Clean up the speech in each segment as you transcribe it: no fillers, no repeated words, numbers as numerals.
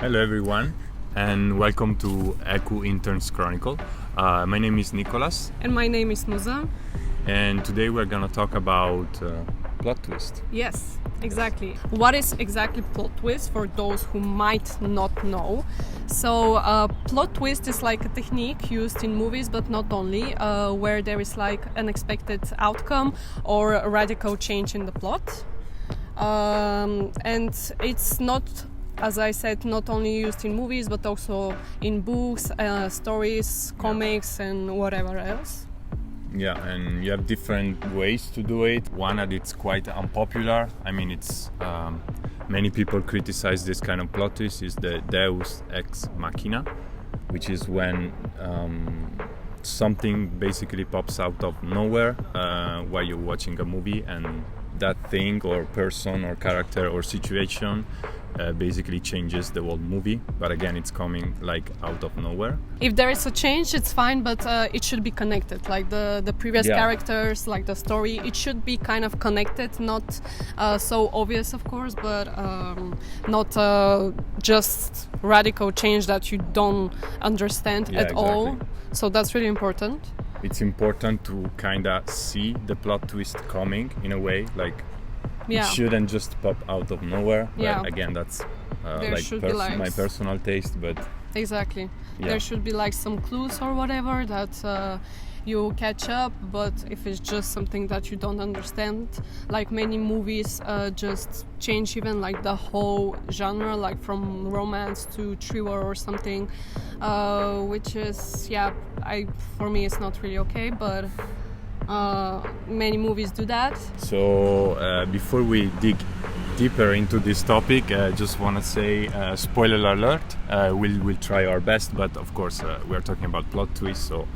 Hello everyone and welcome to Eku Interns Chronicle. My name is Nicolas And my name is Muza. and today we're gonna talk about plot twist. Yes, exactly. What is exactly plot twist for those who might not know? So, plot twist is like a technique used in movies, but not only, where there is like unexpected outcome or a radical change in the plot. And it's not, as I said, not only used in movies, but also in books, stories, comics, and whatever else. Yeah, and you have different ways to do it. One that it's quite unpopular. I mean, it's many people criticize this kind of plot twist is the Deus ex machina, which is when something basically pops out of nowhere while you're watching a movie, and that thing or person or character or situation basically changes the whole movie, but again it's coming like out of nowhere. If there is a change, it's fine, but it should be connected, like the previous characters, like the story, it should be kind of connected, not so obvious of course, but not just radical change that you don't understand at all. So that's really important. It's important to kind of see the plot twist coming in a way, like it shouldn't just pop out of nowhere. But again, that's my personal taste, but exactly. There should be like some clues or whatever that you catch up, but if it's just something that you don't understand, like many movies just change even like the whole genre, like from romance to thriller or something, which is for me it's not really okay, but many movies do that. So before we dig deeper into this topic, I just want to say spoiler alert, we'll try our best, but of course we're talking about plot twists, so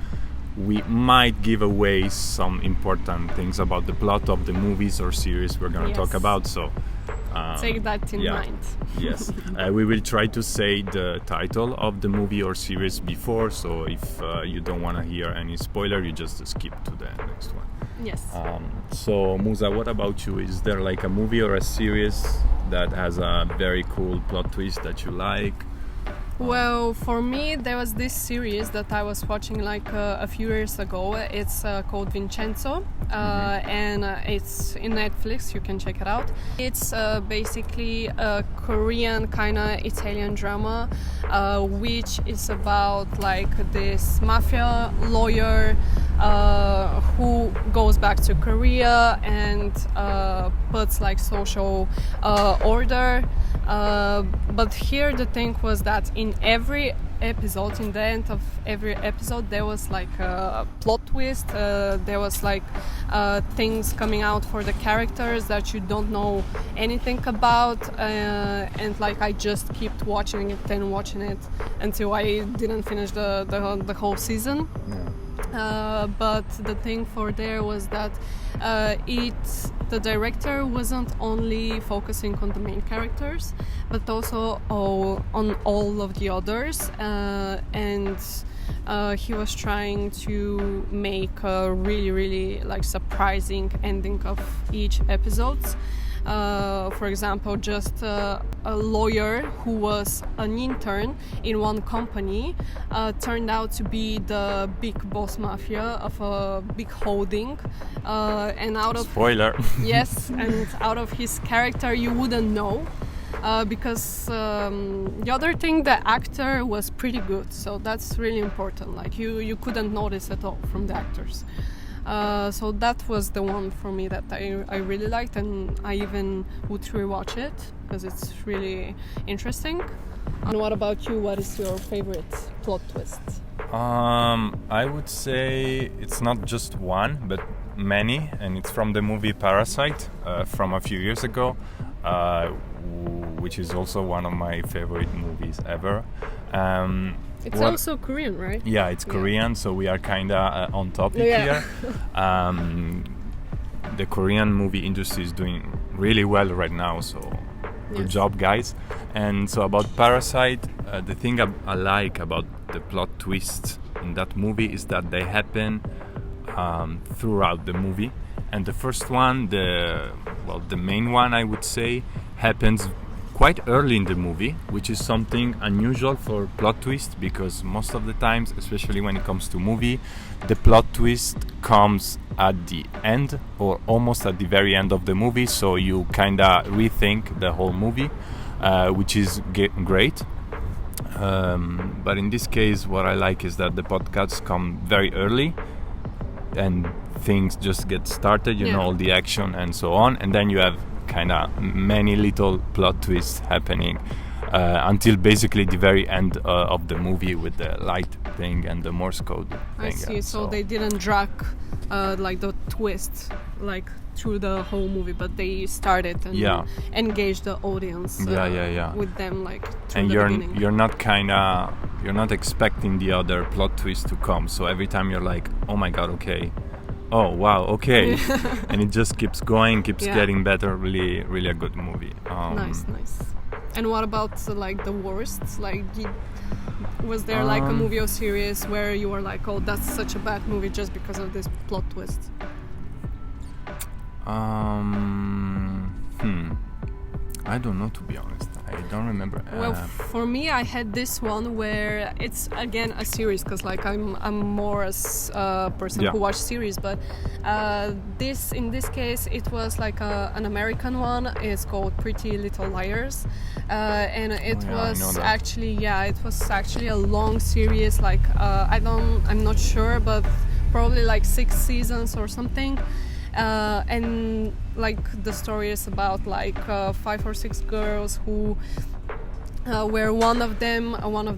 we might give away some important things about the plot of the movies or series we're going to talk about, so take that in mind. Yes, we will try to say the title of the movie or series before, so if you don't want to hear any spoiler, you just skip to the next one. Yes. So Muza, what about you? Is there like a movie or a series that has a very cool plot twist that you like? Well, for me, there was this series that I was watching like a few years ago. It's called Vincenzo, and it's in Netflix. You can check it out. It's basically a Korean kind of Italian drama, which is about like this mafia lawyer who goes back to Korea and puts like social order. But here the thing was that in every episode, in the end of every episode, there was like a plot twist. There was like things coming out for the characters that you don't know anything about, and like I just kept watching it and watching it until I didn't finish the whole season. But the thing for there was that the director wasn't only focusing on the main characters, but also on all of the others, and he was trying to make a really, really like surprising ending of each episode. For example, just a lawyer who was an intern in one company turned out to be the big boss mafia of a big holding, and out of spoiler yes, and out of his character you wouldn't know, because the other thing, the actor was pretty good, so that's really important. Like you couldn't notice at all from the actors. So that was the one for me that I really liked, and I even would rewatch it because it's really interesting. And what about you? What is your favorite plot twist? I would say it's not just one, but many, and it's from the movie Parasite from a few years ago, which is also one of my favorite movies ever. It's also Korean, right? Yeah, it's Korean, so we are kind of on topic here. The Korean movie industry is doing really well right now, so good job, guys. And so about Parasite, the thing I like about the plot twists in that movie is that they happen throughout the movie. And the first one, the main one, I would say, happens quite early in the movie, which is something unusual for plot twist, because most of the times, especially when it comes to movie, the plot twist comes at the end or almost at the very end of the movie, so you kind of rethink the whole movie, which is great. But in this case, what I like is that the podcasts come very early and things just get started, you know, all the action and so on, and then you have kind of many little plot twists happening until basically the very end of the movie with the light thing and the Morse code thing. I see. So they didn't drag like the twist like through the whole movie, but they started and engaged the audience with them like through and the beginning. You're not expecting the other plot twist to come, so every time you're like, oh my god, okay, oh wow, okay, and it just keeps going, getting better. Really a good movie. Nice. And what about like the worst? Like, was there like a movie or series where you were like, oh, that's such a bad movie just because of this plot twist? I don't know, to be honest. I don't remember. Well, for me, I had this one where it's again a series, because like I'm more a person who watch series, but in this case it was like an American one. It's called Pretty Little Liars, and it was actually a long series. Like I'm not sure, but probably like 6 seasons or something. And like the story is about like 5 or 6 girls who where one of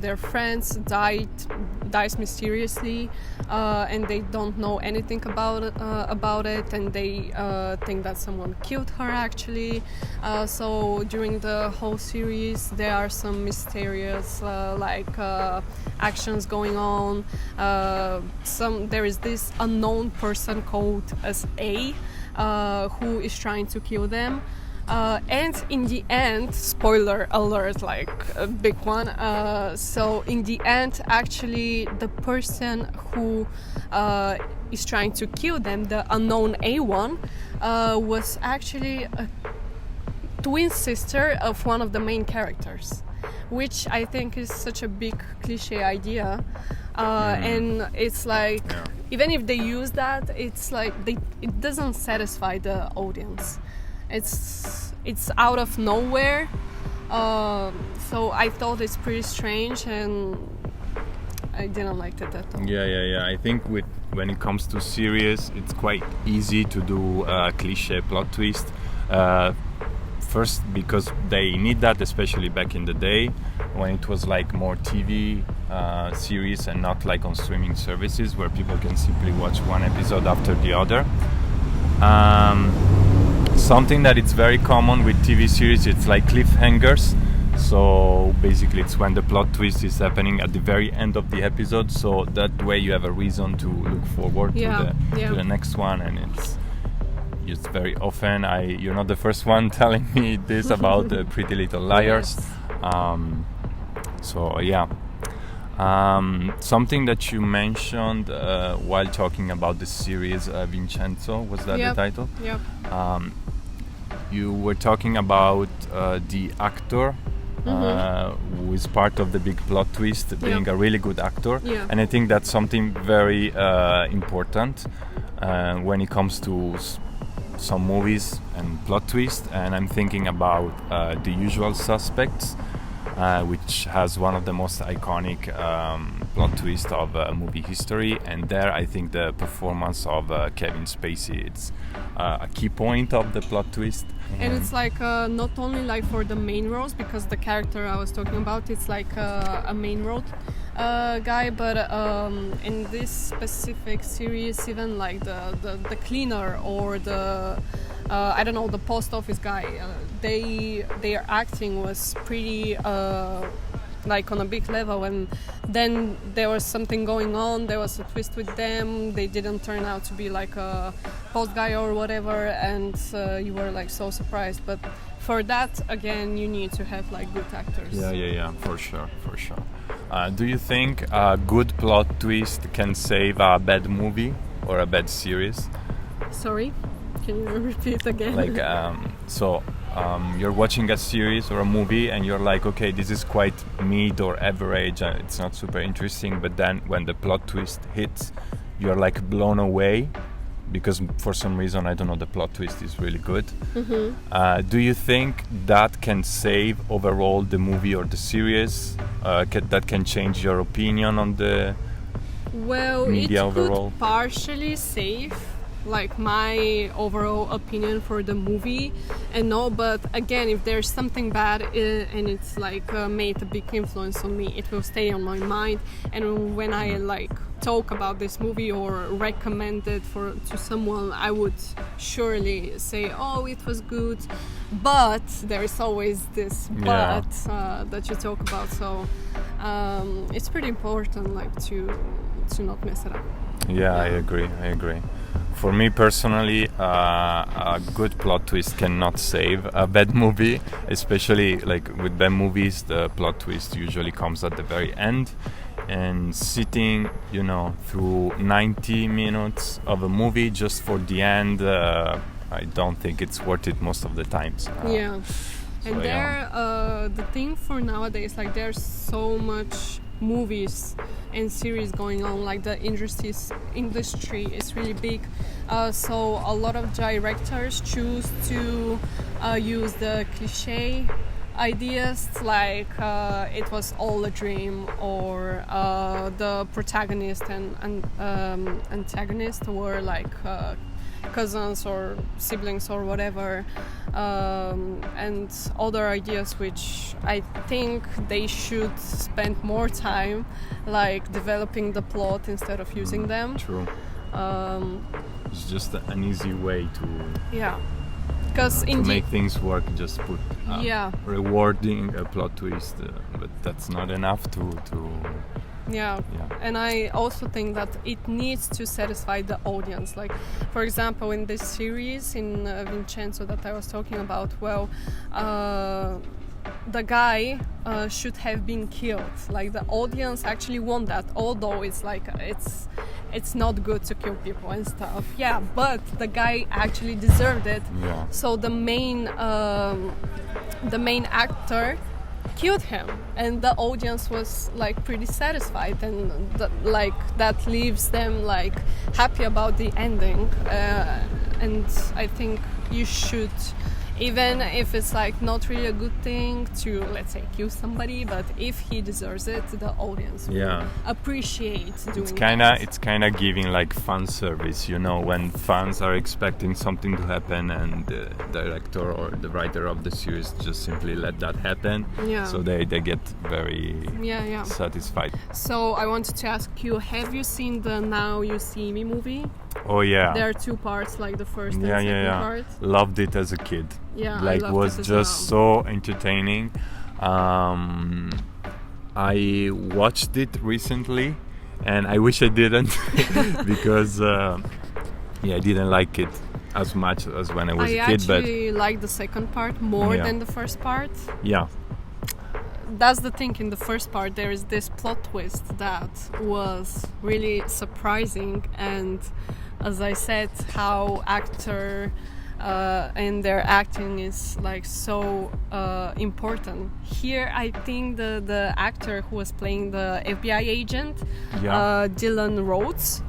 their friends dies mysteriously, and they don't know anything about it, and they think that someone killed her actually. So during the whole series there are some mysterious actions going on. There is this unknown person called as A, who is trying to kill them. And in the end, spoiler alert, like a big one. So in the end, actually, the person who is trying to kill them, the unknown A1, was actually a twin sister of one of the main characters, which I think is such a big cliche idea. And it's like, even if they use that, it's like it doesn't satisfy the audience. It's out of nowhere, so I thought it's pretty strange, and I didn't like it at all. Yeah. I think when it comes to series, it's quite easy to do a cliche plot twist. First, because they need that, especially back in the day when it was like more TV series and not like on streaming services where people can simply watch one episode after the other. Something that it's very common with TV series, it's like cliffhangers. So basically it's when the plot twist is happening at the very end of the episode, so that way you have a reason to look forward to the next one. And it's just very often, you're not the first one telling me this about the Pretty Little Liars. Something that you mentioned while talking about the series, Vincenzo, was that the title? Yep. You were talking about the actor who is part of the big plot twist, being a really good actor. Yeah. And I think that's something very important when it comes to some movies and plot twist. And I'm thinking about The Usual Suspects, which has one of the most iconic plot twists of movie history. And there I think the performance of Kevin Spacey, it's a key point of the plot twist. And it's like not only like for the main roles, because the character I was talking about, it's like a main role guy, but in this specific series, even like the cleaner or the the post office guy, their acting was pretty like on a big level, and then there was something going on, there was a twist with them, they didn't turn out to be like a post guy or whatever, and you were like so surprised. But for that, again, you need to have like good actors. Yeah, for sure. Do you think a good plot twist can save a bad movie or a bad series? Sorry, can you repeat again? Like, so you're watching a series or a movie and you're like, okay, this is quite mid or average, it's not super interesting, but then when the plot twist hits, you're like blown away because for some reason, I don't know, the plot twist is really good. Do you think that can save overall the movie or the series? That can change your opinion on the media it overall? Could partially save like my overall opinion for the movie, and no, but again, if there's something bad and it's like made a big influence on me, it will stay on my mind. And when I like talk about this movie or recommend it to someone, I would surely say, oh, it was good, but there's always this but that you talk about. So it's pretty important like to not mess it up. Yeah, I agree. For me personally, a good plot twist cannot save a bad movie, especially like with bad movies, the plot twist usually comes at the very end. And sitting, through 90 minutes of a movie just for the end, I don't think it's worth it most of the times. And the thing for nowadays, like there's so much movies and series going on, like the industry is really big, so a lot of directors choose to use the cliche ideas, like it was all a dream, or the protagonist and antagonist were like cousins or siblings or whatever, and other ideas which I think they should spend more time like developing the plot instead of using them. True. It's just an easy way to because to make things work, just put rewarding a plot twist, but that's not enough to and I also think that it needs to satisfy the audience. Like, for example, in this series in Vincenzo that I was talking about, the guy should have been killed. Like, the audience actually want that, although it's like it's not good to kill people and stuff. Yeah, but the guy actually deserved it. Yeah. So the main actor killed him, and the audience was like pretty satisfied, and that leaves them like happy about the ending. And I think you should, even if it's like not really a good thing to, let's say, kill somebody, but if he deserves it, the audience will appreciate doing It's kind of giving like fan service, when fans are expecting something to happen and the director or the writer of the series just simply let that happen. So they get very satisfied. So I wanted to ask you, have you seen the Now You See Me movie? Oh yeah. There are two parts, like the first and second part. Loved it as a kid. Yeah, like I was just so entertaining. I watched it recently, and I wish I didn't because I didn't like it as much as when I was a kid. I actually like the second part more than the first part. Yeah. That's the thing. In the first part, there is this plot twist that was really surprising, and as I said, how actor and their acting is like so important. Here, I think the actor who was playing the FBI agent, Dylan Rhodes,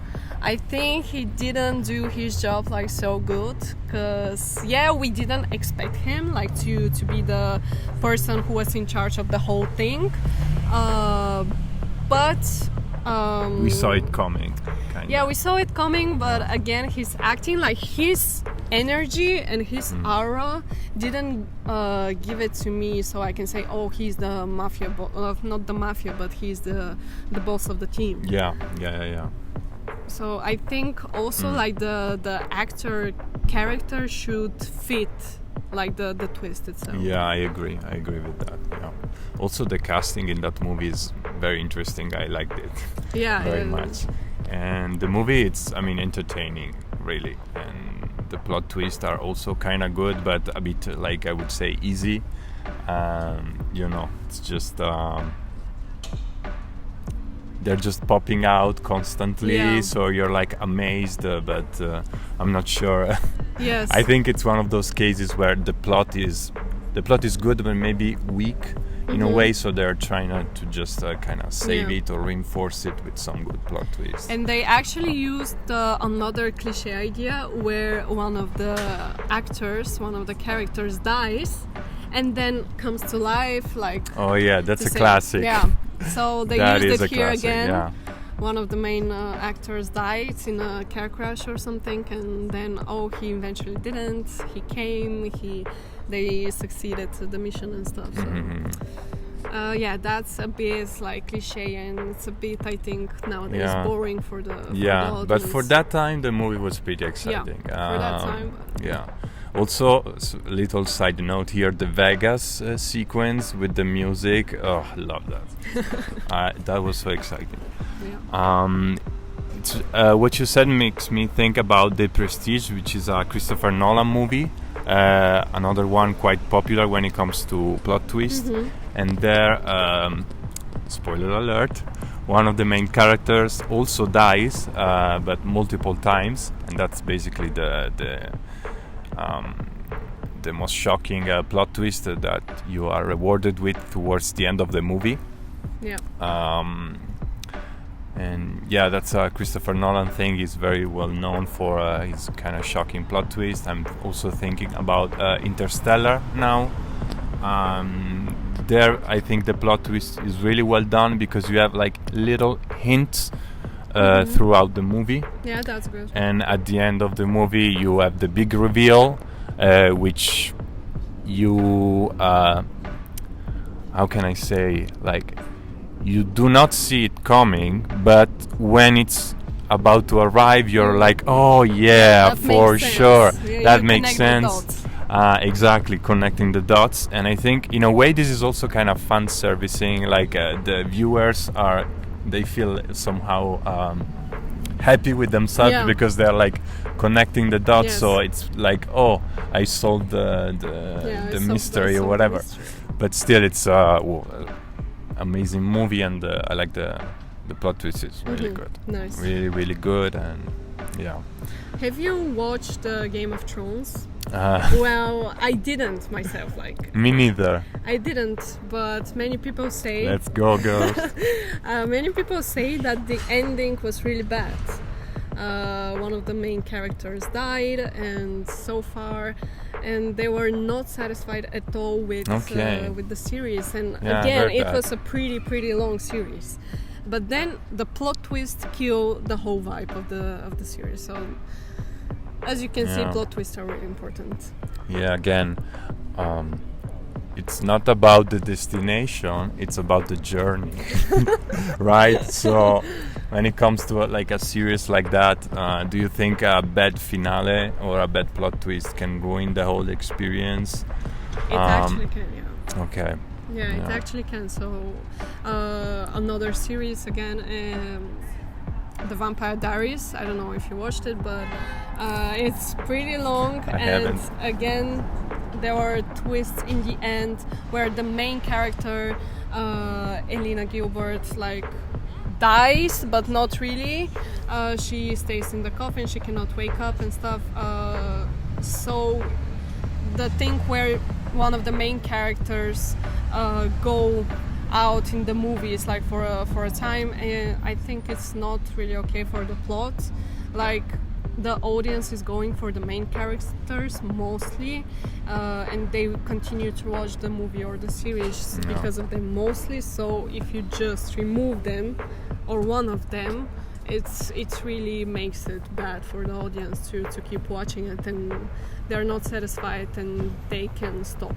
I think he didn't do his job like so good, because we didn't expect him like to be the person who was in charge of the whole thing, but we saw it coming. We saw it coming, but again, his acting, like his energy and his aura didn't give it to me, so I can say, oh, he's the mafia not the mafia, but he's the boss of the team. Yeah. So I think also like the actor character should fit like the twist itself. Yeah, I agree with that. Yeah. Also, the casting in that movie is very interesting. I liked it very much. And the movie, it's entertaining, really. And the plot twists are also kind of good, but a bit, like, I would say, easy. It's just they're just popping out constantly, so you're like amazed, but I'm not sure Yes. I think it's one of those cases where the plot is good but maybe weak in a way, so they're trying to just kind of save it or reinforce it with some good plot twist. And they actually used another cliche idea where one of the characters dies and then comes to life, like... Oh yeah, that's a classic. Yeah, so they used it here classic, again. Yeah. One of the main actors died in a car crash or something, and then he eventually didn't. He came. They succeeded to the mission and stuff. So, yeah, that's a bit like cliche, and it's a bit, I think, nowadays boring for the audience. But for that time, the movie was pretty exciting. Yeah, for that time. Yeah. Also, little side note here: the Vegas sequence with the music. Oh, I love that. That was so exciting. Yeah. What you said makes me think about The Prestige, which is a Christopher Nolan movie. Another one quite popular when it comes to plot twist. And there, spoiler alert, one of the main characters also dies, but multiple times, and that's basically the most shocking plot twist that you are rewarded with towards the end of the movie. Yeah. And yeah, that's a Christopher Nolan thing. He's very well known for his kind of shocking plot twist. I'm also thinking about Interstellar now. There, I think the plot twist is really well done because you have like little hints throughout the movie. Yeah, that's good. And at the end of the movie, you have the big reveal, which you, how can I say, like, you do not see it coming, but when it's about to arrive, you're like, oh yeah, for sure. Yeah, that makes sense. Exactly, connecting the dots. And I think in a way this is also kind of fan servicing, like the viewers they feel somehow happy with themselves because they're like connecting the dots. So it's like, oh, I solved the mystery or whatever. But still, it's amazing movie, and I like the plot twist is really good. Nice. Really, really good. And yeah. Have you watched Game of Thrones? Well, I didn't myself. Me neither. I didn't, but many people say. Let's go, girls. Many people say that the ending was really bad. One of the main characters died, and they were not satisfied at all with the series. And again, it was a pretty long series. But then the plot twist killed the whole vibe of the series. So, as you can see, plot twists are really important. Yeah, again, it's not about the destination, it's about the journey. Right? So when it comes to a series like that, do you think a bad finale or a bad plot twist can ruin the whole experience? It actually can, yeah. Okay. Yeah, it actually can. So another series again, The Vampire Diaries. I don't know if you watched it, but it's pretty long. I haven't. Again, there were twists in the end where the main character, Elena Gilbert, dies, but not really. She stays in the coffin. She cannot wake up and stuff. So the thing where one of the main characters go out in the movie is for a time, and I think it's not really okay for the plot. The audience is going for the main characters mostly, and they continue to watch the movie or the series because of them mostly. So if you just remove them or one of them, it really makes it bad for the audience to keep watching it, and they're not satisfied and they can stop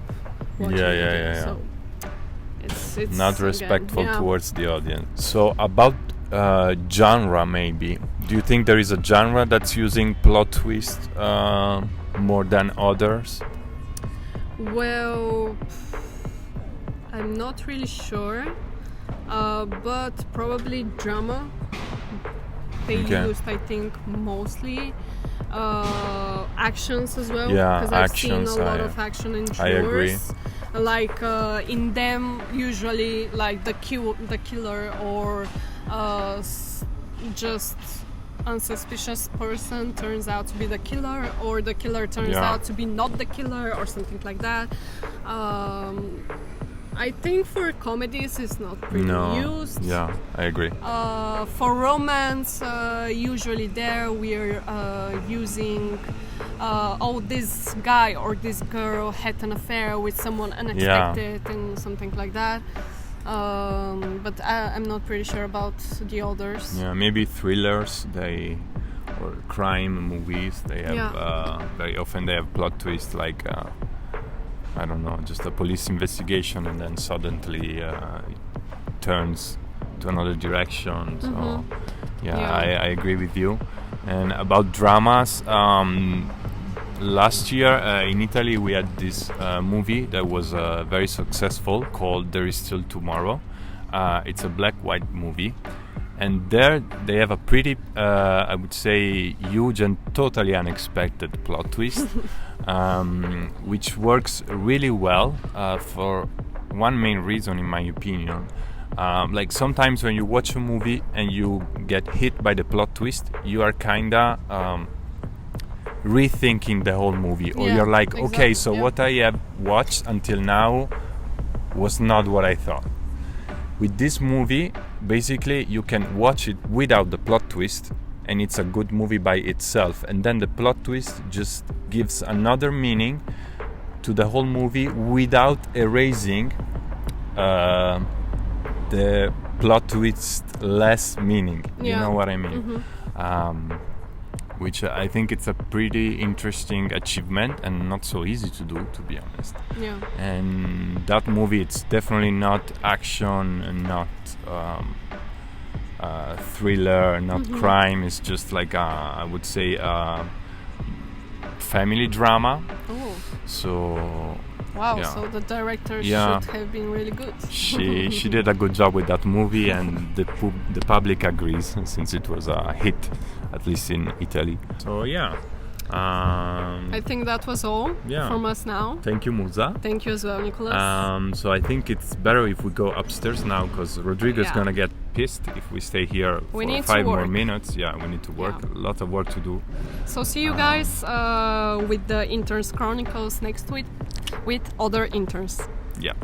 watching it. So it's not respectful towards the audience. So about genre, maybe, do you think there is a genre that's using plot twist more than others? Well, I'm not really sure, but probably drama. They used, I think, mostly actions as well. Yeah, because I've seen a lot of action in I agree. In them, usually, the killer or just unsuspicious person turns out to be the killer, or the killer turns out to be not the killer, or something like that. I think for comedies it's not really used. Yeah, I agree. For romance, usually there we're using this guy or this girl had an affair with someone unexpected and something like that. But I'm not pretty sure about the others. Yeah, maybe thrillers, or crime movies. They have very often they have plot twists like I don't know, just a police investigation and then suddenly turns to another direction. So I agree with you. And about dramas, last year in Italy we had this movie that was very successful called There Is Still Tomorrow. It's a black-white movie, and there they have a pretty I would say huge and totally unexpected plot twist, which works really well for one main reason, in my opinion. Like sometimes when you watch a movie and you get hit by the plot twist, you are kinda rethinking the whole movie, or you're like, okay, so what I have watched until now was not what I thought. With this movie, basically you can watch it without the plot twist and it's a good movie by itself, and then the plot twist just gives another meaning to the whole movie without erasing the plot twist less meaning. You know what I mean? Which I think it's a pretty interesting achievement and not so easy to do, to be honest. Yeah. And that movie, it's definitely not action and not thriller, not crime. It's just like I would say family drama. Oh. So. Wow, so the director should have been really good. She did a good job with that movie, and the public agrees, since it was a hit, at least in Italy. So I think that was all from us now. Thank you, Muza. Thank you as well, Nicholas. So I think it's better if we go upstairs now, because Rodrigo's gonna get pissed if we stay here for 5 more minutes. Yeah, we need to work. A lot of work to do. So see you guys with the Interns Chronicles next week with other interns. Yeah.